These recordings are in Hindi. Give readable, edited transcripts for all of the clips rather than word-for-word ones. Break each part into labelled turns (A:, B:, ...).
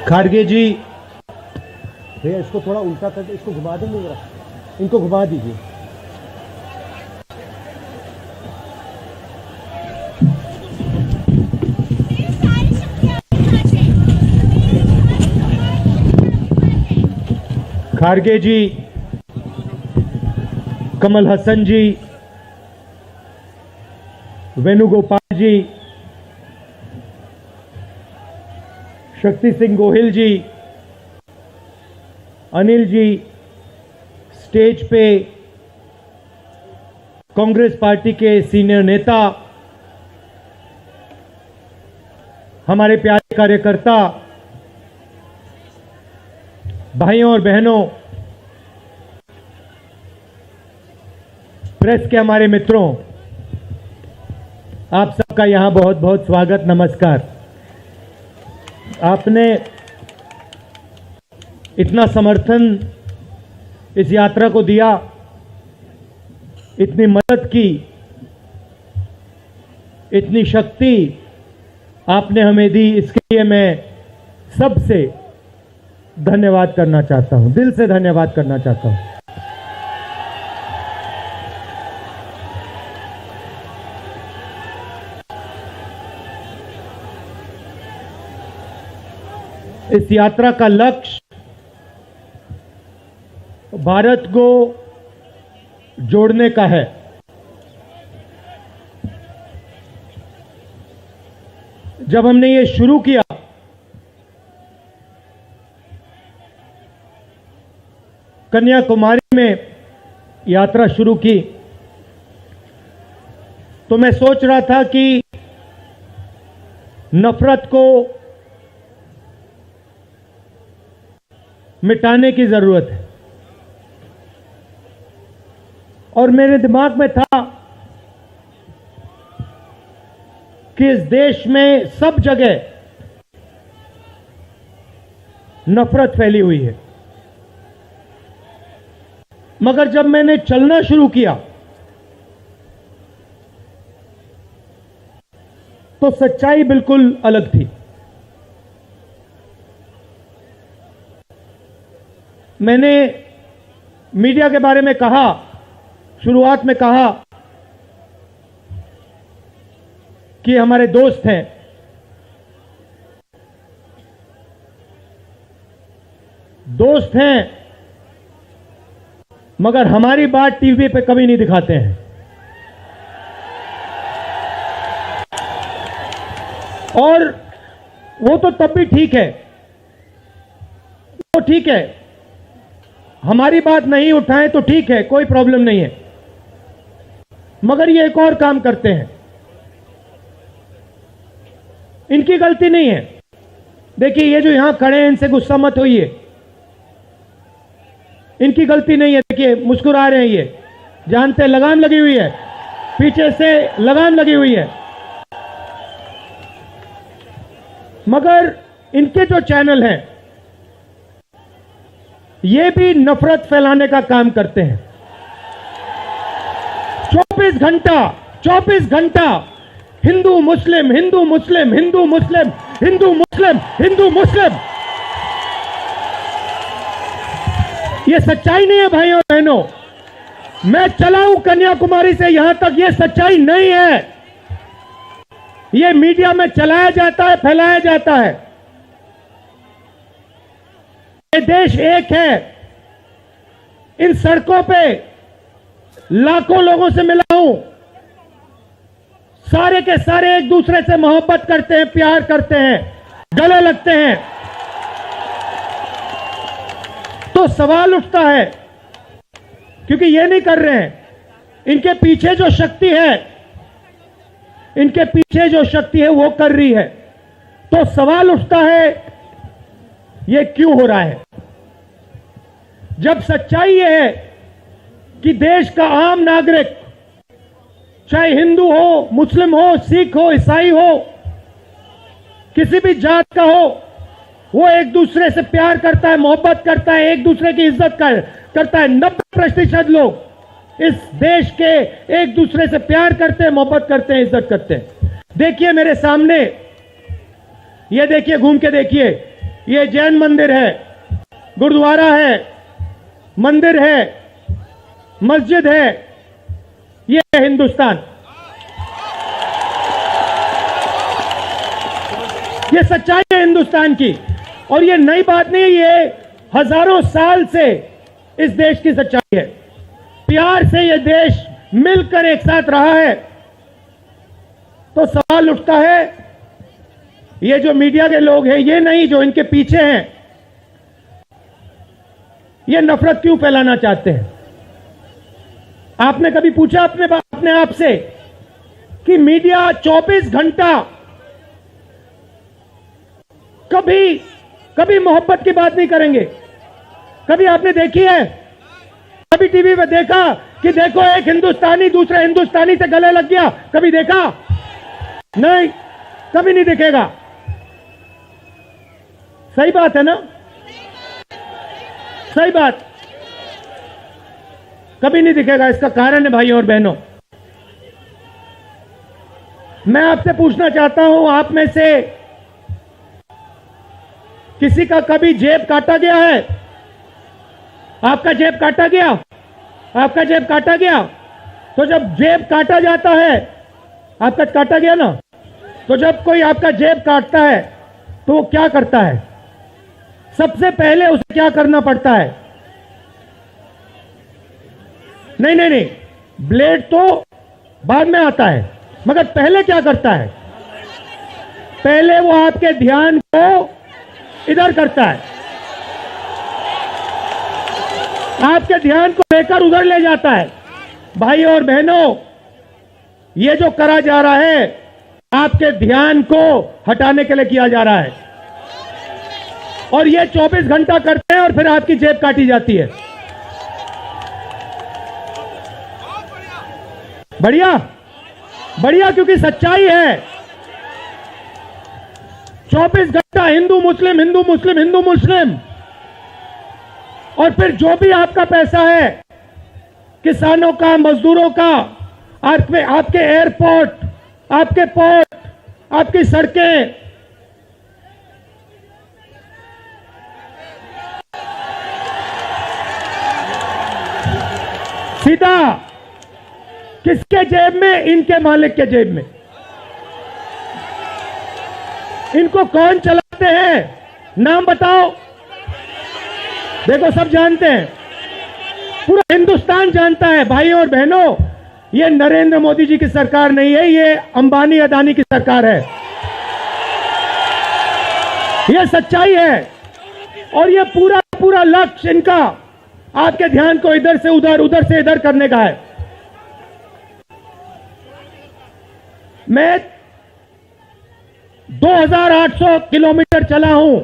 A: खारगे जी, भैया इसको थोड़ा उल्टा करके इसको घुमा देंगे जरा, इनको घुमा दीजिए। खारगे जी, कमल हसन जी, वेणुगोपाल जी, शक्ति सिंह गोहिल जी, अनिल जी, स्टेज पे कांग्रेस पार्टी के सीनियर नेता, हमारे प्यारे कार्यकर्ता, भाइयों और बहनों, प्रेस के हमारे मित्रों, आप सबका यहां बहुत बहुत स्वागत, नमस्कार। आपने इतना समर्थन इस यात्रा को दिया, इतनी मदद की, इतनी शक्ति आपने हमें दी, इसके लिए मैं सबसे धन्यवाद करना चाहता हूं, दिल से धन्यवाद करना चाहता हूं। इस यात्रा का लक्ष्य भारत को जोड़ने का है। जब हमने ये शुरू किया कन्याकुमारी में यात्रा शुरू की, तो मैं सोच रहा था कि नफरत को मिटाने की जरूरत है, और मेरे दिमाग में था कि इस देश में सब जगह नफरत फैली हुई है, मगर जब मैंने चलना शुरू किया तो सच्चाई बिल्कुल अलग थी। मैंने मीडिया के बारे में कहा, शुरुआत में कहा कि हमारे दोस्त हैं, दोस्त हैं, मगर हमारी बात टीवी पे कभी नहीं दिखाते हैं। और वो तो तब भी ठीक है, वो ठीक है, हमारी बात नहीं उठाएं तो ठीक है, कोई प्रॉब्लम नहीं है, मगर ये एक और काम करते हैं, इनकी गलती नहीं है। देखिए, ये जो यहां खड़े हैं, इनसे गुस्सा मत होइए, इनकी गलती नहीं है। देखिए, मुस्कुरा रहे हैं, ये जानते लगाम लगी हुई है, पीछे से लगाम लगी हुई है, मगर इनके जो चैनल हैं ये भी नफरत फैलाने का काम करते हैं। 24 घंटा हिंदू मुस्लिम, हिंदू मुस्लिम, हिंदू मुस्लिम, हिंदू मुस्लिम, हिंदू मुस्लिम। ये सच्चाई नहीं है भाइयों और बहनों। मैं चला हूं कन्याकुमारी से यहां तक, ये सच्चाई नहीं है। ये मीडिया में चलाया जाता है, फैलाया जाता है। ये देश एक है। इन सड़कों पे लाखों लोगों से मिला हूं, सारे के सारे एक दूसरे से मोहब्बत करते हैं, प्यार करते हैं, गले लगते हैं। तो सवाल उठता है, क्योंकि ये नहीं कर रहे हैं, इनके पीछे जो शक्ति है, इनके पीछे जो शक्ति है वो कर रही है। तो सवाल उठता है, ये क्यों हो रहा है? जब सच्चाई ये है कि देश का आम नागरिक, चाहे हिंदू हो, मुस्लिम हो, सिख हो, ईसाई हो, किसी भी जात का हो, वो एक दूसरे से प्यार करता है, मोहब्बत करता है, एक दूसरे की इज्जत करता है। 90% लोग इस देश के एक दूसरे से प्यार करते हैं, मोहब्बत करते हैं, इज्जत करते हैं। देखिए मेरे सामने, ये देखिए, घूम के देखिए, ये जैन मंदिर है, गुरुद्वारा है, मंदिर है, मस्जिद है, ये है हिंदुस्तान। ये सच्चाई है हिंदुस्तान की, और ये नई बात नहीं है, ये हजारों साल से इस देश की सच्चाई है। प्यार से ये देश मिलकर एक साथ रहा है। तो सवाल उठता है, ये जो मीडिया के लोग हैं, ये नहीं जो इनके पीछे हैं, ये नफरत क्यों फैलाना चाहते हैं? आपने कभी पूछा अपने आप से कि मीडिया 24 घंटा कभी मोहब्बत की बात नहीं करेंगे? कभी आपने देखी है? कभी टीवी पे देखा कि देखो एक हिंदुस्तानी दूसरे हिंदुस्तानी से गले लग गया? कभी देखा? नहीं, कभी नहीं दिखेगा। सही बात है ना? सही बात, कभी नहीं दिखेगा। इसका कारण है भाइयों और बहनों, मैं आपसे पूछना चाहता हूं, आप में से किसी का कभी जेब काटा गया है? आपका जेब काटा गया? आपका जेब काटा गया? तो जब जेब काटा जाता है, आपका काटा गया ना, तो जब कोई आपका जेब काटता है तो वो क्या करता है? सबसे पहले उसे क्या करना पड़ता है? नहीं, ब्लेड तो बाद में आता है, मगर पहले क्या करता है? पहले वो आपके ध्यान को इधर करता है, आपके ध्यान को लेकर उधर ले जाता है। भाइयों और बहनों, ये जो करा जा रहा है, आपके ध्यान को हटाने के लिए किया जा रहा है, और ये 24 घंटा करते हैं और फिर आपकी जेब काटी जाती है। बढ़िया, बढ़िया, क्योंकि सच्चाई है। 24 घंटा हिंदू मुस्लिम, हिंदू मुस्लिम, हिंदू मुस्लिम, और फिर जो भी आपका पैसा है, किसानों का, मजदूरों का, आपके एयरपोर्ट, आपके पोर्ट, आपकी सड़कें, सीधा किसके जेब में? इनके मालिक के जेब में। इनको कौन चलाते हैं? नाम बताओ। देखो, सब जानते हैं, पूरा हिंदुस्तान जानता है। भाइयों और बहनों, ये नरेंद्र मोदी जी की सरकार नहीं है, ये अंबानी अदानी की सरकार है। ये सच्चाई है, और ये पूरा लक्ष्य इनका आपके ध्यान को इधर से उधर, उधर से इधर करने का है। मैं 2800 किलोमीटर चला हूं,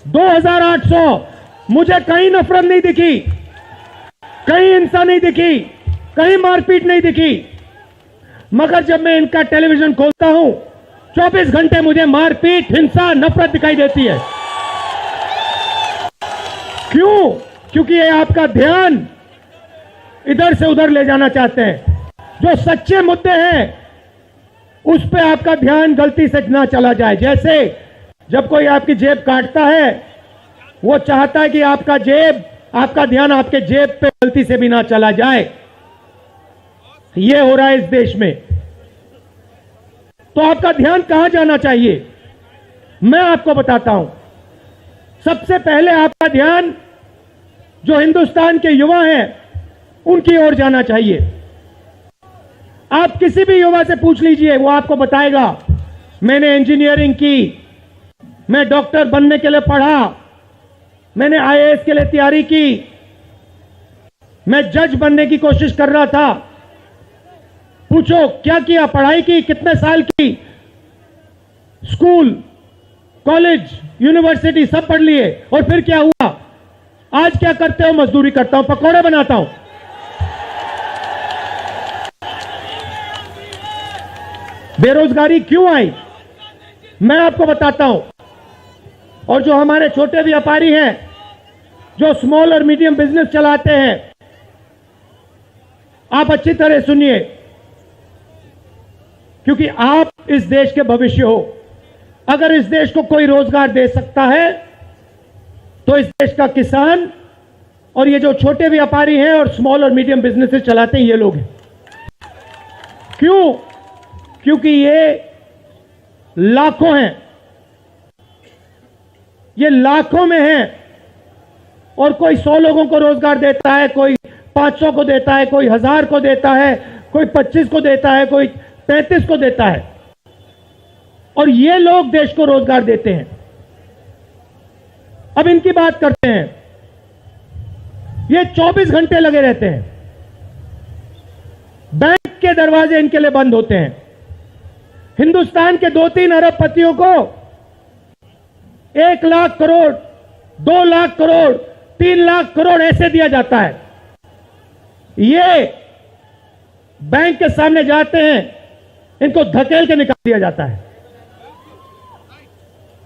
A: 2800, मुझे कहीं नफरत नहीं दिखी, कहीं हिंसा नहीं दिखी, कहीं मारपीट नहीं दिखी। मगर जब मैं इनका टेलीविजन खोलता हूं, 24 घंटे मुझे मारपीट, हिंसा, नफरत दिखाई देती है। क्यों? क्योंकि ये आपका ध्यान इधर से उधर ले जाना चाहते हैं। जो सच्चे मुद्दे हैं उस पे आपका ध्यान गलती से ना चला जाए। जैसे जब कोई आपकी जेब काटता है, वो चाहता है कि आपका ध्यान आपके जेब पे गलती से भी ना चला जाए। ये हो रहा है इस देश में। तो आपका ध्यान कहां जाना चाहिए? मैं आपको बताता हूं। सबसे पहले आपका ध्यान जो हिंदुस्तान के युवा हैं उनकी ओर जाना चाहिए। आप किसी भी युवा से पूछ लीजिए, वो आपको बताएगा, मैंने इंजीनियरिंग की, मैं डॉक्टर बनने के लिए पढ़ा, मैंने आईएएस के लिए तैयारी की, मैं जज बनने की कोशिश कर रहा था। पूछो क्या किया? पढ़ाई की, कितने साल की, स्कूल, कॉलेज, यूनिवर्सिटी सब पढ़ लिए, और फिर क्या हुआ? आज क्या करते हो? मजदूरी करता हूं, पकौड़े बनाता हूं। बेरोजगारी क्यों आई? मैं आपको बताता हूं। और जो हमारे छोटे व्यापारी हैं, जो स्मॉल और मीडियम बिजनेस चलाते हैं, आप अच्छी तरह सुनिए, क्योंकि आप इस देश के भविष्य हो। अगर इस देश को कोई रोजगार दे सकता है तो इस देश का किसान और ये जो छोटे व्यापारी हैं और स्मॉल और मीडियम बिजनेसेस चलाते हैं ये लोग हैं। क्यों? क्योंकि ये लाखों हैं, ये लाखों में हैं और कोई 100 लोगों को रोजगार देता है, कोई 500 को देता है, कोई 1000 को देता है, कोई 25 को देता है, कोई 35 को देता है और ये लोग देश को रोजगार देते हैं। अब इनकी बात करते हैं। ये 24 घंटे लगे रहते हैं, बैंक के दरवाजे इनके लिए बंद होते हैं। हिंदुस्तान के 2-3 अरबपतियों को 1 लाख करोड़, 2 लाख करोड़, 3 लाख करोड़ ऐसे दिया जाता है। ये बैंक के सामने जाते हैं, इनको धकेल के निकाल दिया जाता है।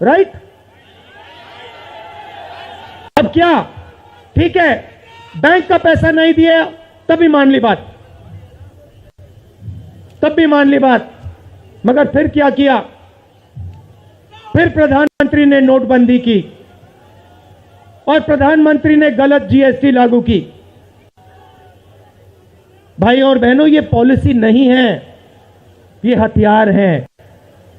A: राइट? अब क्या? ठीक है, बैंक का पैसा नहीं दिया तब भी मान ली बात, तब भी मान ली बात। मगर फिर क्या किया? फिर प्रधानमंत्री ने नोटबंदी की और प्रधानमंत्री ने गलत जीएसटी लागू की। भाई और बहनों, ये पॉलिसी नहीं है, ये हथियार है।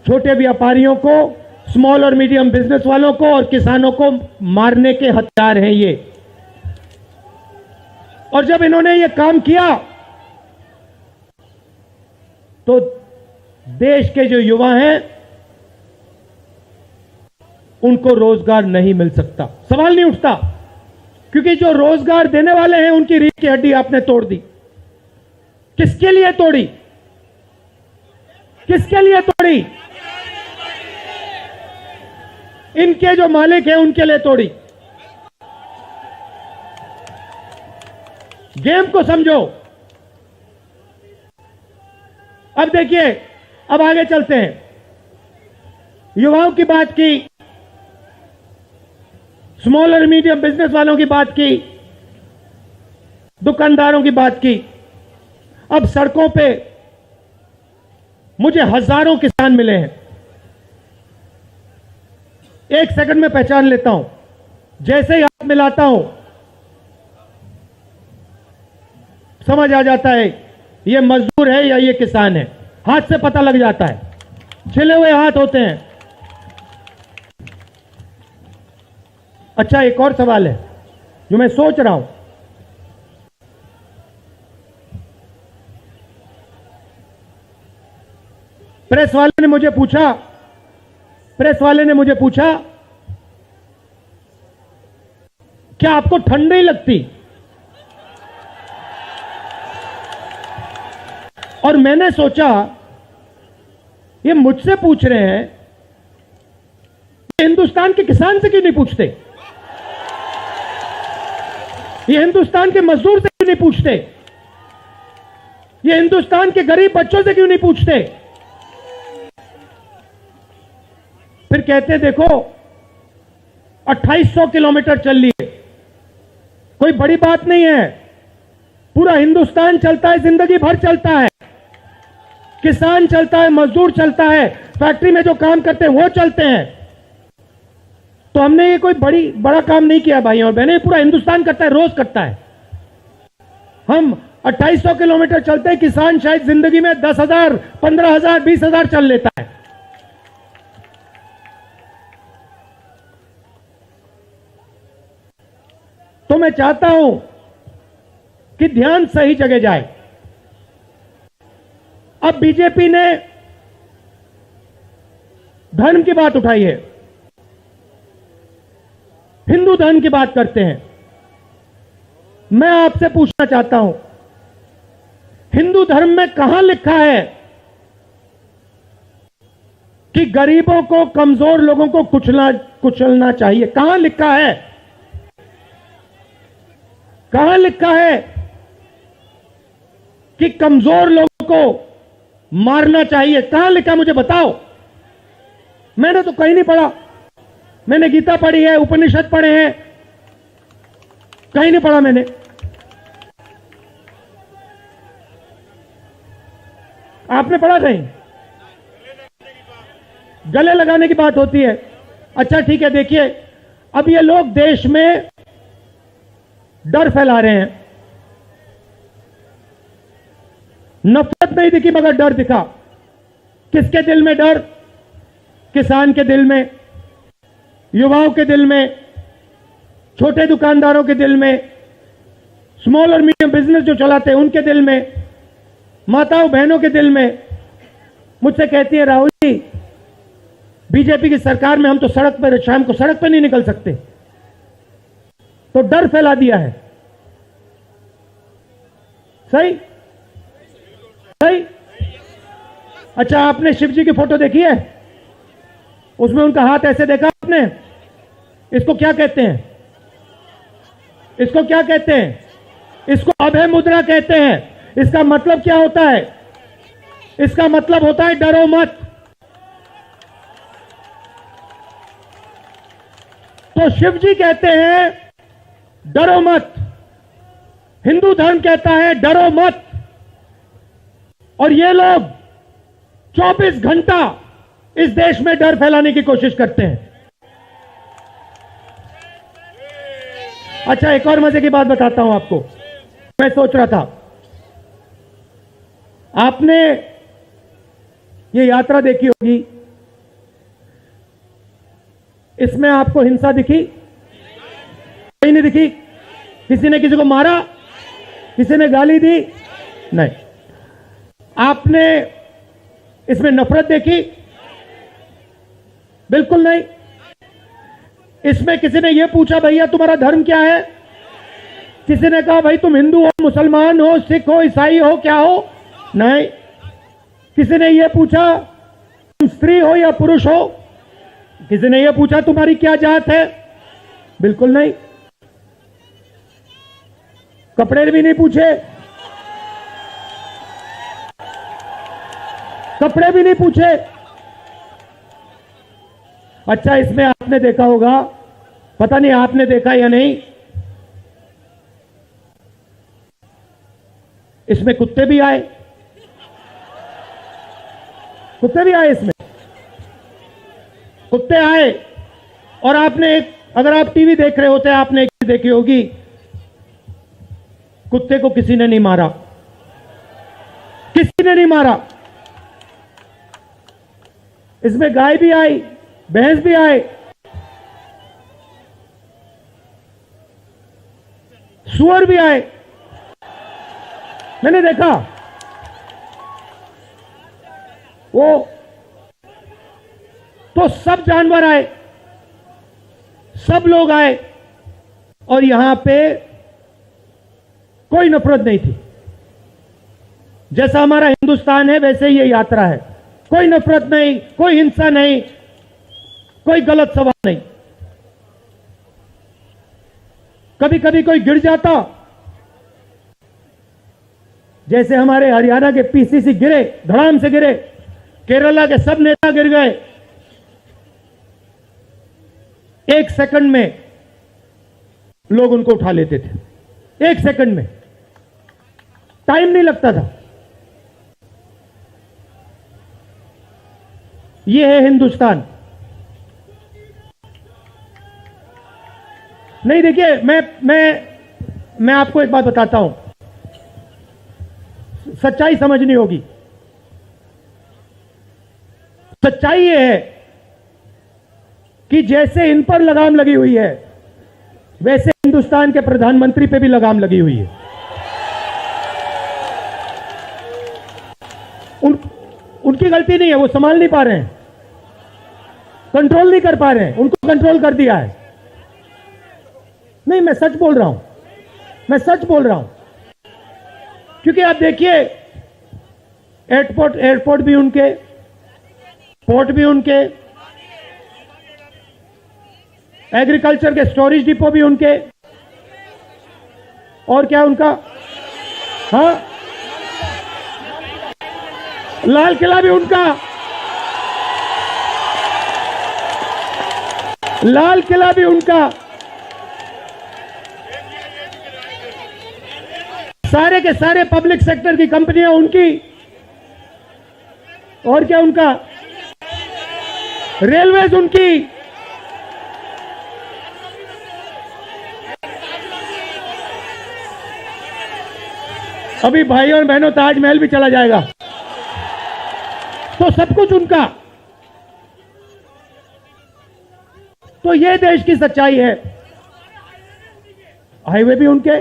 A: छोटे व्यापारियों को, स्मॉल और मीडियम बिजनेस वालों को और किसानों को मारने के हथियार हैं ये। और जब इन्होंने ये काम किया तो देश के जो युवा हैं उनको रोजगार नहीं मिल सकता, सवाल नहीं उठता, क्योंकि जो रोजगार देने वाले हैं उनकी रीढ़ की हड्डी आपने तोड़ दी। किसके लिए तोड़ी? किसके लिए तोड़ी? इनके जो मालिक हैं उनके लिए तोड़ी। गेम को समझो। अब देखिए, अब आगे चलते हैं। युवाओं की बात की, स्मॉल और मीडियम बिजनेस वालों की बात की, दुकानदारों की बात की। अब सड़कों पे मुझे हजारों किसान मिले हैं। एक सेकंड में पहचान लेता हूं, जैसे ही हाथ मिलाता हूं समझ आ जाता है ये मजदूर है या ये किसान है। हाथ से पता लग जाता है, छिले हुए हाथ होते हैं। अच्छा, एक और सवाल है जो मैं सोच रहा हूं। प्रेस वाले ने मुझे पूछा क्या आपको ठंड नहीं लगती? और मैंने सोचा ये मुझसे पूछ रहे हैं, हिंदुस्तान के किसान से क्यों नहीं पूछते? ये हिंदुस्तान के मजदूर से क्यों नहीं पूछते? ये हिंदुस्तान के गरीब बच्चों से क्यों नहीं पूछते? फिर कहते देखो 2800 किलोमीटर चल लिए, कोई बड़ी बात नहीं है। पूरा हिंदुस्तान चलता है, जिंदगी भर चलता है। किसान चलता है, मजदूर चलता है, फैक्ट्री में जो काम करते हैं वो चलते हैं। तो हमने ये कोई बड़ा काम नहीं किया भाई और बहनें, पूरा हिंदुस्तान करता है, रोज करता है। हम 2800 किलोमीटर चलते हैं, किसान शायद जिंदगी में 10,000, 15,000, 20,000 चल लेता है। तो मैं चाहता हूं कि ध्यान सही जगह जाए। अब बीजेपी ने धर्म की बात उठाई है, हिंदू धर्म की बात करते हैं। मैं आपसे पूछना चाहता हूं, हिंदू धर्म में कहां लिखा है कि गरीबों को, कमजोर लोगों को कुचलना चाहिए? कहां लिखा है? कहां लिखा है कि कमजोर लोगों को मारना चाहिए? कहां लिखा, मुझे बताओ। मैंने तो कहीं नहीं पढ़ा। मैंने गीता पढ़ी है, उपनिषद पढ़े हैं, कहीं नहीं पढ़ा मैंने। आपने पढ़ा कहीं? गले लगाने की बात होती है। अच्छा ठीक है, देखिए अब ये लोग देश में डर फैला रहे हैं। नफरत नहीं दिखी मगर डर दिखा। किसके दिल में डर? किसान के दिल में, युवाओं के दिल में, छोटे दुकानदारों के दिल में, स्मॉल और मीडियम बिजनेस जो चलाते हैं उनके दिल में, माताओं बहनों के दिल में। मुझसे कहती है, राहुल जी बीजेपी की सरकार में हम तो सड़क पर, शाम को सड़क पर नहीं निकल सकते। तो डर फैला दिया है। सही सही। अच्छा, आपने शिव जी की फोटो देखी है? उसमें उनका हाथ ऐसे देखा आपने? इसको क्या कहते हैं? इसको क्या कहते हैं? इसको अभय मुद्रा कहते हैं। इसका मतलब क्या होता है? इसका मतलब होता है डरो मत। तो शिव जी कहते हैं डरो मत, हिंदू धर्म कहता है डरो मत, और ये लोग 24 घंटा इस देश में डर फैलाने की कोशिश करते हैं। अच्छा, एक और मजे की बात बताता हूं आपको। मैं सोच रहा था, आपने ये यात्रा देखी होगी, इसमें आपको हिंसा दिखी? कहीं नहीं दिखी? किसी ने किसी को मारा? किसी ने गाली दी? नहीं। आपने इसमें नफरत देखी? बिल्कुल नहीं। इसमें किसी ने यह पूछा भैया तुम्हारा धर्म क्या है? किसी ने कहा भाई तुम हिंदू हो, मुसलमान हो, सिख हो, ईसाई हो, क्या हो? नहीं। किसी ने यह पूछा तुम स्त्री हो या पुरुष हो? किसी ने यह पूछा तुम्हारी क्या जात है? बिल्कुल नहीं। कपड़े भी नहीं पूछे, कपड़े भी नहीं पूछे। अच्छा, इसमें आपने देखा होगा, पता नहीं आपने देखा या नहीं, इसमें कुत्ते भी आए। कुत्ते भी आए इसमें, कुत्ते आए। और आपने एक, अगर आप टीवी देख रहे होते आपने एक चीज देखी होगी, कुत्ते को किसी ने नहीं मारा, किसी ने नहीं मारा। इसमें गाय भी आई, भैंस भी आए, सुअर भी आए। मैंने देखा वो, तो सब जानवर आए, सब लोग आए, और यहां पे कोई नफरत नहीं थी। जैसा हमारा हिंदुस्तान है वैसे ही ये यात्रा है। कोई नफरत नहीं, कोई हिंसा नहीं, कोई गलत सवाल नहीं। कभी कभी कोई गिर जाता, जैसे हमारे हरियाणा के पीसीसी गिरे, धड़ाम से गिरे, केरला के सब नेता गिर गए, 1 सेकंड में लोग उनको उठा लेते थे। 1 सेकंड में, टाइम नहीं लगता था। यह है हिंदुस्तान। नहीं, देखिए मैं आपको एक बात बताता हूं, सच्चाई समझनी होगी। सच्चाई यह है कि जैसे इन पर लगाम लगी हुई है, वैसे हिंदुस्तान के प्रधानमंत्री पे भी लगाम लगी हुई है। उनकी गलती नहीं है, वो संभाल नहीं पा रहे हैं, कंट्रोल नहीं कर पा रहे हैं, उनको कंट्रोल कर दिया है। नहीं, मैं सच बोल रहा हूं, मैं सच बोल रहा हूं। क्योंकि आप देखिए, एयरपोर्ट भी उनके, पोर्ट भी उनके, एग्रीकल्चर के स्टोरेज डिपो भी उनके, और क्या उनका, हाँ, लाल किला भी उनका, लाल किला भी उनका, सारे के सारे पब्लिक सेक्टर की कंपनियां उनकी, और क्या उनका, रेलवेज उनकी, अभी भाइयों और बहनों ताजमहल भी चला जाएगा, तो सब कुछ उनका। तो ये देश की सच्चाई है। हाईवे भी उनके,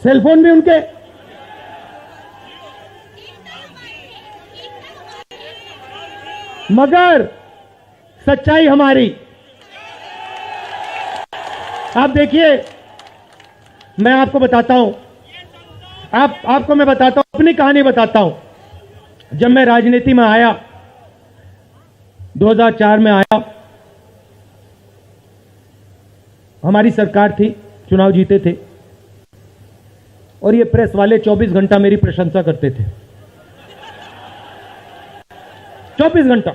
A: सेलफोन भी उनके, मगर सच्चाई हमारी। आप देखिए, मैं आपको बताता हूं, आपको मैं बताता हूं, अपनी कहानी बताता हूं। जब मैं राजनीति में आया, 2004 में आया, हमारी सरकार थी, चुनाव जीते थे, और ये प्रेस वाले 24 घंटा मेरी प्रशंसा करते थे। 24 घंटा,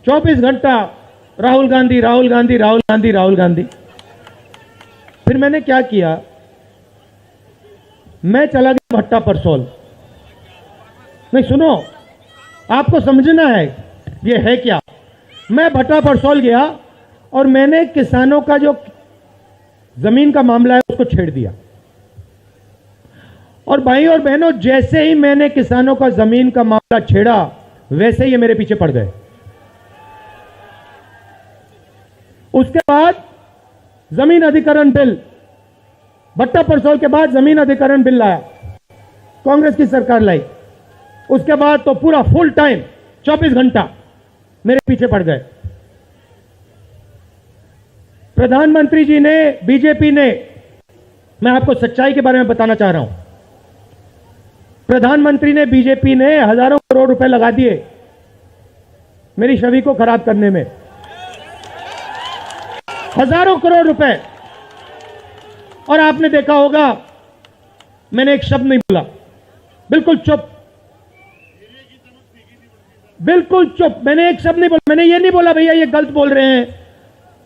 A: 24 घंटा राहुल गांधी, राहुल गांधी, राहुल गांधी, राहुल गांधी। फिर मैंने क्या किया, मैं चला गया भट्टा परसोल। नहीं सुनो, आपको समझना है ये है क्या। मैं भट्टा परसोल गया और मैंने किसानों का जो जमीन का मामला है उसको छेड़ दिया। और भाई और बहनों, जैसे ही मैंने किसानों का जमीन का मामला छेड़ा, वैसे ही ये मेरे पीछे पड़ गए। उसके बाद जमीन अधिग्रहण बिल, भट्टा परसोल के बाद जमीन अधिग्रहण बिल लाया, कांग्रेस की सरकार लाई। उसके बाद तो पूरा फुल टाइम 24 घंटा मेरे पीछे पड़ गए। प्रधानमंत्री जी ने, बीजेपी ने, मैं आपको सच्चाई के बारे में बताना चाह रहा हूं, प्रधानमंत्री ने, बीजेपी ने हजारों करोड़ रुपए लगा दिए मेरी छवि को खराब करने में। हजारों करोड़ रुपए। और आपने देखा होगा, मैंने एक शब्द नहीं बोला, बिल्कुल चुप, बिल्कुल चुप। मैंने एक शब्द नहीं बोला। मैंने ये नहीं बोला भैया ये गलत बोल रहे हैं,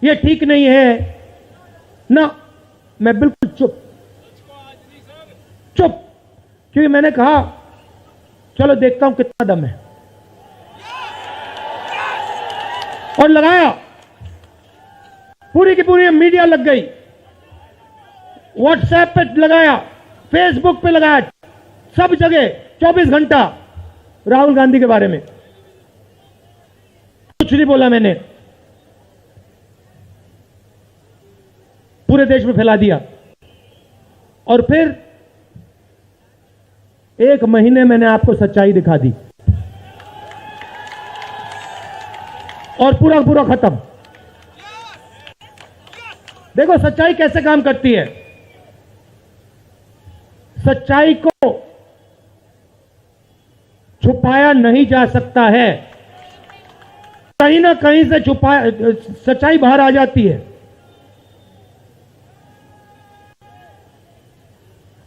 A: ये ठीक नहीं है ना, मैं बिल्कुल चुप, चुप। क्योंकि मैंने कहा चलो देखता हूं कितना दम है, और लगाया। पूरी की पूरी मीडिया लग गई, व्हाट्सएप पे लगाया, फेसबुक पे लगाया, सब जगह 24 घंटा राहुल गांधी के बारे में। कुछ नहीं बोला मैंने, पूरे देश में फैला दिया। और फिर एक महीने मैंने आपको सच्चाई दिखा दी, और पूरा पूरा खत्म। देखो सच्चाई कैसे काम करती है। सच्चाई को छुपाया नहीं जा सकता है, कहीं ना कहीं से सच्चाई बाहर आ जाती है।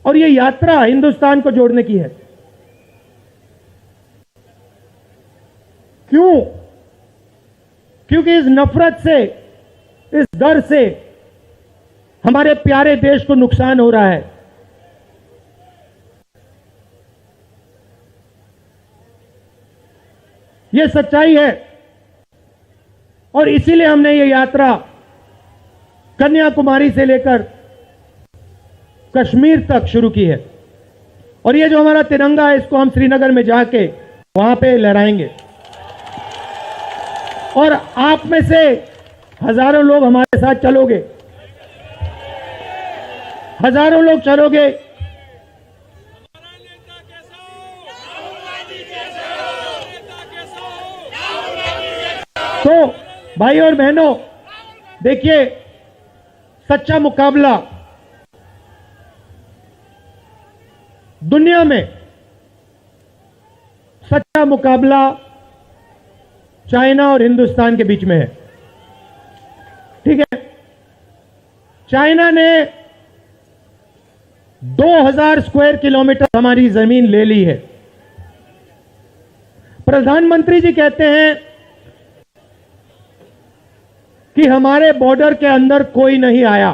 A: और यह यात्रा हिंदुस्तान को जोड़ने की है। क्यों? क्योंकि इस नफरत से, इस डर से हमारे प्यारे देश को नुकसान हो रहा है। यह सच्चाई है, और इसीलिए हमने ये यात्रा कन्याकुमारी से लेकर कश्मीर तक शुरू की है। और ये जो हमारा तिरंगा है, इसको हम श्रीनगर में जाके वहां पे लहराएंगे। और आप में से हजारों लोग हमारे साथ चलोगे, हजारों लोग चलोगे। तो भाई और बहनों, देखिए, सच्चा मुकाबला दुनिया में, सच्चा मुकाबला चाइना और हिंदुस्तान के बीच में है। ठीक है, चाइना ने 2000 स्क्वायर किलोमीटर हमारी जमीन ले ली है। प्रधानमंत्री जी कहते हैं कि हमारे बॉर्डर के अंदर कोई नहीं आया।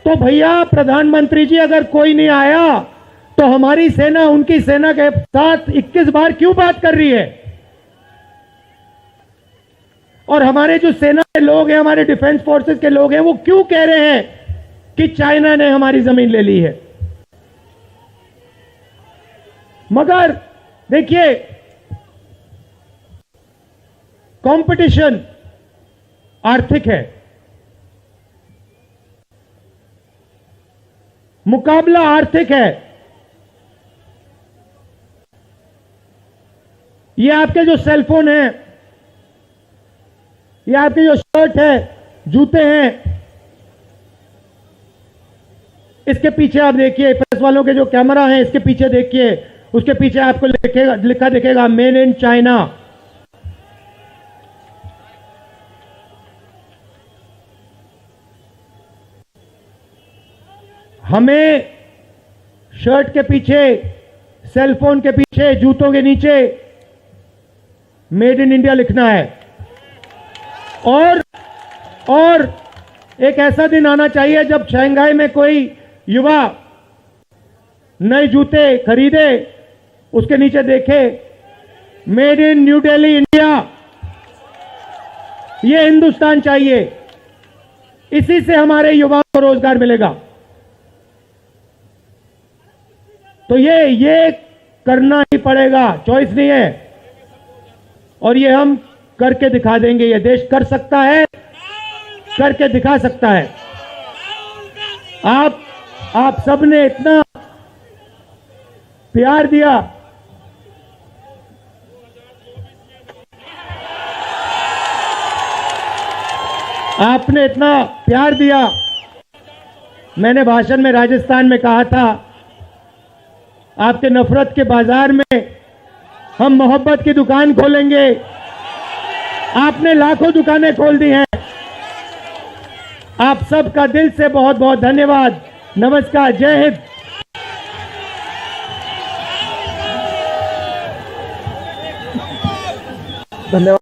A: तो भैया प्रधानमंत्री जी, अगर कोई नहीं आया तो हमारी सेना उनकी सेना के साथ 21 बार क्यों बात कर रही है? और हमारे जो सेना के लोग हैं, हमारे डिफेंस फोर्सेस के लोग हैं, वो क्यों कह रहे हैं कि चाइना ने हमारी जमीन ले ली है? मगर देखिए, कंपटीशन आर्थिक है, मुकाबला आर्थिक है। ये आपके जो सेलफोन है, ये आपके जो शर्ट है, जूते हैं, इसके पीछे आप देखिए, प्रेस वालों के जो कैमरा है इसके पीछे देखिए, उसके पीछे आपको लिखा दिखेगा मेड इन चाइना। हमें शर्ट के पीछे, सेलफोन के पीछे, जूतों के नीचे मेड इन इंडिया लिखना है। और एक ऐसा दिन आना चाहिए जब शंघाई में कोई युवा नए जूते खरीदे, उसके नीचे देखे made in new Delhi India. ये हिंदुस्तान चाहिए, इसी से हमारे युवाओं को रोजगार मिलेगा। तो ये करना ही पड़ेगा, चॉइस नहीं है। और ये हम करके दिखा देंगे। ये देश कर सकता है, करके दिखा सकता है। आप सबने इतना प्यार दिया, आपने इतना प्यार दिया। मैंने भाषण में राजस्थान में कहा था, आपके नफरत के बाजार में हम मोहब्बत की दुकान खोलेंगे। आपने लाखों दुकानें खोल दी हैं। आप सबका दिल से बहुत बहुत धन्यवाद। नमस्कार, जय हिंद। धन्यवाद।